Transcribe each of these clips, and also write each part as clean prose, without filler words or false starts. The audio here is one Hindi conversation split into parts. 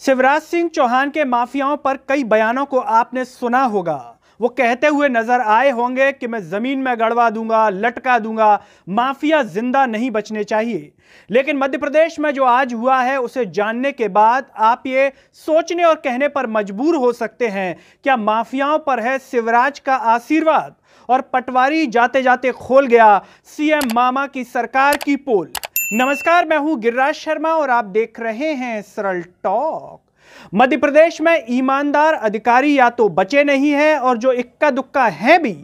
शिवराज सिंह चौहान के माफियाओं पर कई बयानों को आपने सुना होगा। वो कहते हुए नजर आए होंगे कि मैं जमीन में गड़वा दूंगा, लटका दूंगा, माफिया जिंदा नहीं बचने चाहिए। लेकिन मध्य प्रदेश में जो आज हुआ है उसे जानने के बाद आप ये सोचने और कहने पर मजबूर हो सकते हैं, क्या माफियाओं पर है शिवराज का आशीर्वाद और पटवारी जाते जाते खोल गया सीएम मामा की सरकार की पोल। नमस्कार, मैं हूं गिरिराज शर्मा और आप देख रहे हैं सरल टॉक। मध्य प्रदेश में ईमानदार अधिकारी या तो बचे नहीं हैं और जो इक्का दुक्का हैं भी,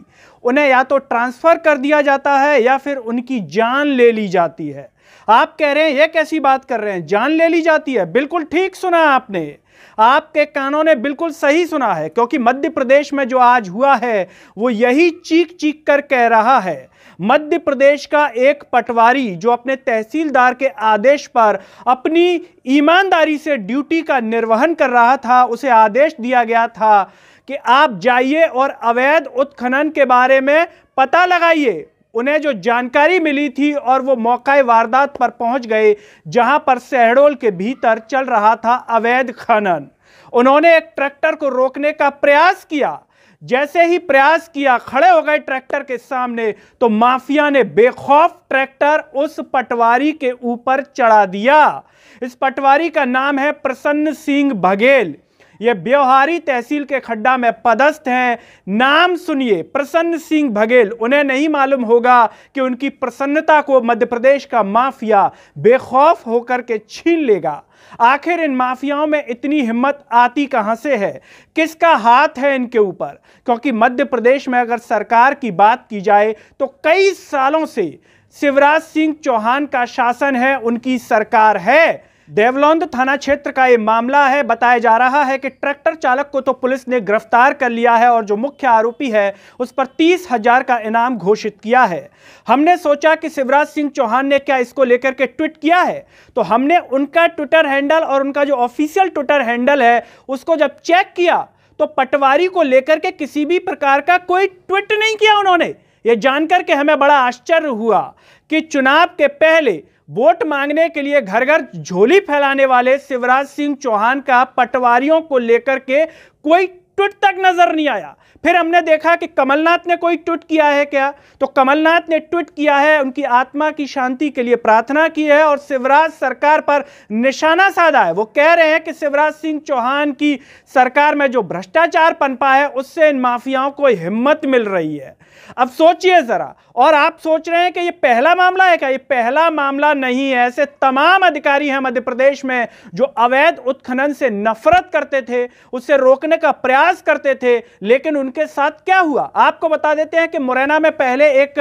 उन्हें या तो ट्रांसफर कर दिया जाता है या फिर उनकी जान ले ली जाती है। आप कह रहे हैं ये कैसी बात कर रहे हैं, जान ले ली जाती है? बिल्कुल ठीक सुना आपने, आपके कानों ने बिल्कुल सही सुना है, क्योंकि मध्य प्रदेश में जो आज हुआ है वो यही चीख चीख कर कह रहा है। मध्य प्रदेश का एक पटवारी जो अपने तहसीलदार के आदेश पर अपनी ईमानदारी से ड्यूटी का निर्वहन कर रहा था, उसे आदेश दिया गया था कि आप जाइए और अवैध उत्खनन के बारे में पता लगाइए। उन्हें जो जानकारी मिली थी और वो मौके वारदात पर पहुंच गए जहां पर शहडोल के भीतर चल रहा था अवैध खनन। उन्होंने एक ट्रैक्टर को रोकने का प्रयास किया। जैसे ही प्रयास किया, खड़े हो गए ट्रैक्टर के सामने, तो माफिया ने बेखौफ ट्रैक्टर उस पटवारी के ऊपर चढ़ा दिया। इस पटवारी का नाम है प्रसन्न सिंह बघेल। ये ब्यौहारी तहसील के खड्डा में पदस्थ हैं। नाम सुनिए, प्रसन्न सिंह बघेल। उन्हें नहीं मालूम होगा कि उनकी प्रसन्नता को मध्य प्रदेश का माफिया बेखौफ होकर के छीन लेगा। आखिर इन माफियाओं में इतनी हिम्मत आती कहां से है? किसका हाथ है इनके ऊपर? क्योंकि मध्य प्रदेश में अगर सरकार की बात की जाए तो कई सालों से शिवराज सिंह चौहान का शासन है, उनकी सरकार है। देवलोंद थाना क्षेत्र का यह मामला है। बताया जा रहा है कि ट्रैक्टर चालक को तो पुलिस ने गिरफ्तार कर लिया है और जो मुख्य आरोपी है उस पर 30,000 का इनाम घोषित किया है। हमने सोचा कि शिवराज सिंह चौहान ने क्या इसको लेकर के ट्वीट किया है, तो हमने उनका ट्विटर हैंडल और उनका जो ऑफिशियल ट्विटर हैंडल है उसको जब चेक किया तो पटवारी को लेकर के किसी भी प्रकार का कोई ट्वीट नहीं किया उन्होंने। यह जानकर के हमें बड़ा आश्चर्य हुआ कि चुनाव के पहले वोट मांगने के लिए घर घर झोली फैलाने वाले शिवराज सिंह चौहान का पटवारियों को लेकर के कोई ट्वीट तक नजर नहीं आया। फिर हमने देखा कि कमलनाथ ने कोई ट्वीट किया है क्या, तो कमलनाथ ने ट्वीट किया है, उनकी आत्मा की शांति के लिए प्रार्थना की है और शिवराज सरकार पर निशाना साधा है। वो कह रहे हैं कि शिवराज सिंह चौहान की सरकार में जो भ्रष्टाचार पनपा है उससे इन माफियाओं को हिम्मत मिल रही है। अब सोचिए जरा, और आप सोच रहे हैं कि ये पहला मामला है क्या? ये पहला मामला नहीं है। ऐसे तमाम अधिकारी हैं मध्य प्रदेश में जो अवैध उत्खनन से नफरत करते थे, उससे रोकने का प्रयास करते थे, लेकिन उनके साथ क्या हुआ आपको बता देते हैं कि मुरैना में पहले एक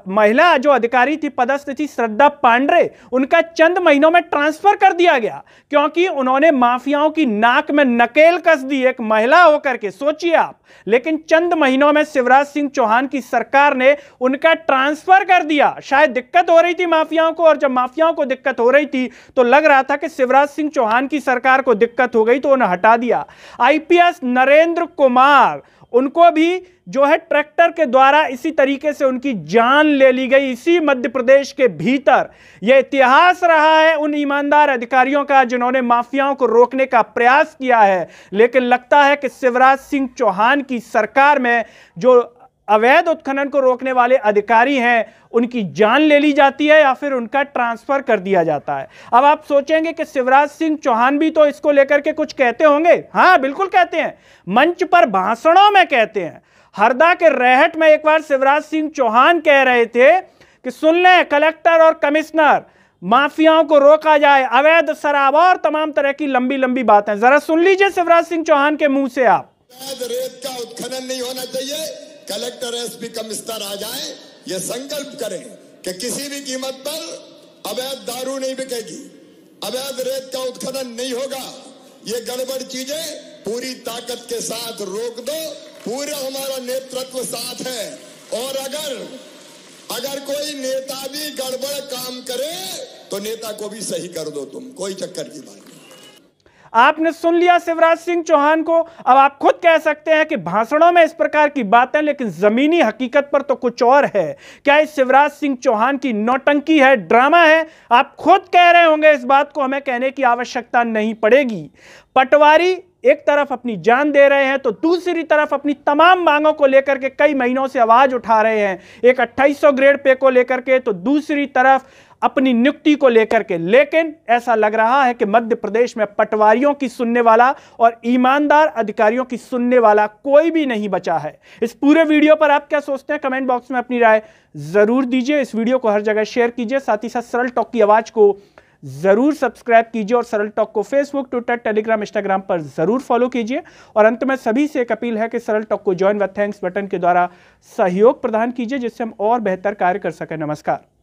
महिला जो अधिकारी थी, पदस्थ थी, श्रद्धा पांडे, उनका चंद महीनों में ट्रांसफर कर दिया गया क्योंकि उन्होंने माफियाओं की नाक में नकेल कस दी, एक महिला होकर के। सोचिए आप, लेकिन चंद महीनों में शिवराज सिंह चौहान की सरकार ने उनका ट्रांसफर कर दिया। शायद दिक्कत हो रही थी माफियाओं को, और जब माफियाओं को दिक्कत हो रही थी तो लग रहा था कि शिवराज सिंह चौहान की सरकार को दिक्कत हो गई तो उन्हें हटा दिया। आईपीएस नरेंद्र कुमार, उनको भी जो है ट्रैक्टर के द्वारा इसी तरीके से उनकी जान ले ली गई, इसी मध्य प्रदेश के भीतर। यह इतिहास रहा है उन ईमानदार अधिकारियों का जिन्होंने माफियाओं को रोकने का प्रयास किया है। लेकिन लगता है कि शिवराज सिंह चौहान की सरकार में जो अवैध उत्खनन को रोकने वाले अधिकारी हैं उनकी जान ले ली जाती है या फिर उनका ट्रांसफर कर दिया जाता है। अब आप सोचेंगे कि शिवराज सिंह चौहान भी तो इसको लेकर के कुछ कहते होंगे। हाँ, बिल्कुल कहते हैं, मंच पर भाषणों में कहते हैं। हरदा के रेहट में एक बार शिवराज सिंह चौहान कह रहे थे कि सुन लें कलेक्टर और कमिश्नर, माफियाओं को रोका जाए, अवैध शराब और तमाम तरह की लंबी लंबी बातें। जरा सुन लीजिए शिवराज सिंह चौहान के मुंह से आप। रेत का उत्खनन नहीं होना चाहिए, कलेक्टर एसपी कमिश्नर आ जाए, ये संकल्प करें कि किसी भी कीमत पर अवैध दारू नहीं बिकेगी, अवैध रेत का उत्खनन नहीं होगा। ये गड़बड़ चीजें पूरी ताकत के साथ रोक दो। पूरा हमारा नेतृत्व साथ है, और अगर कोई नेता भी गड़बड़ काम करे तो नेता को भी सही कर दो तुम, कोई चक्कर की बात नहीं। आपने सुन लिया शिवराज सिंह चौहान को। अब आप खुद कह सकते हैं कि भाषणों में इस प्रकार की बातें, लेकिन जमीनी हकीकत पर तो कुछ और है। क्या इस शिवराज सिंह चौहान की नौटंकी है, ड्रामा है? आप खुद कह रहे होंगे, इस बात को हमें कहने की आवश्यकता नहीं पड़ेगी। पटवारी एक तरफ अपनी जान दे रहे हैं तो दूसरी तरफ अपनी तमाम मांगों को लेकर के कई महीनों से आवाज उठा रहे हैं। एक 2800 ग्रेड पे को लेकर के, तो दूसरी तरफ अपनी नियुक्ति को लेकर के। लेकिन ऐसा लग रहा है कि मध्य प्रदेश में पटवारियों की सुनने वाला और ईमानदार अधिकारियों की सुनने वाला कोई भी नहीं बचा है। इस पूरे वीडियो पर आप क्या सोचते हैं, कमेंट बॉक्स में अपनी राय जरूर दीजिए। इस वीडियो को हर जगह शेयर कीजिए, साथ ही साथ सरल टॉक की आवाज को जरूर सब्सक्राइब कीजिए और सरल टॉक को फेसबुक, ट्विटर, टेलीग्राम, इंस्टाग्राम पर जरूर फॉलो कीजिए। और अंत में सभी से एक अपील है कि सरल टॉक को ज्वाइन व थैंक्स बटन के द्वारा सहयोग प्रदान कीजिए, जिससे हम और बेहतर कार्य कर सकें। नमस्कार।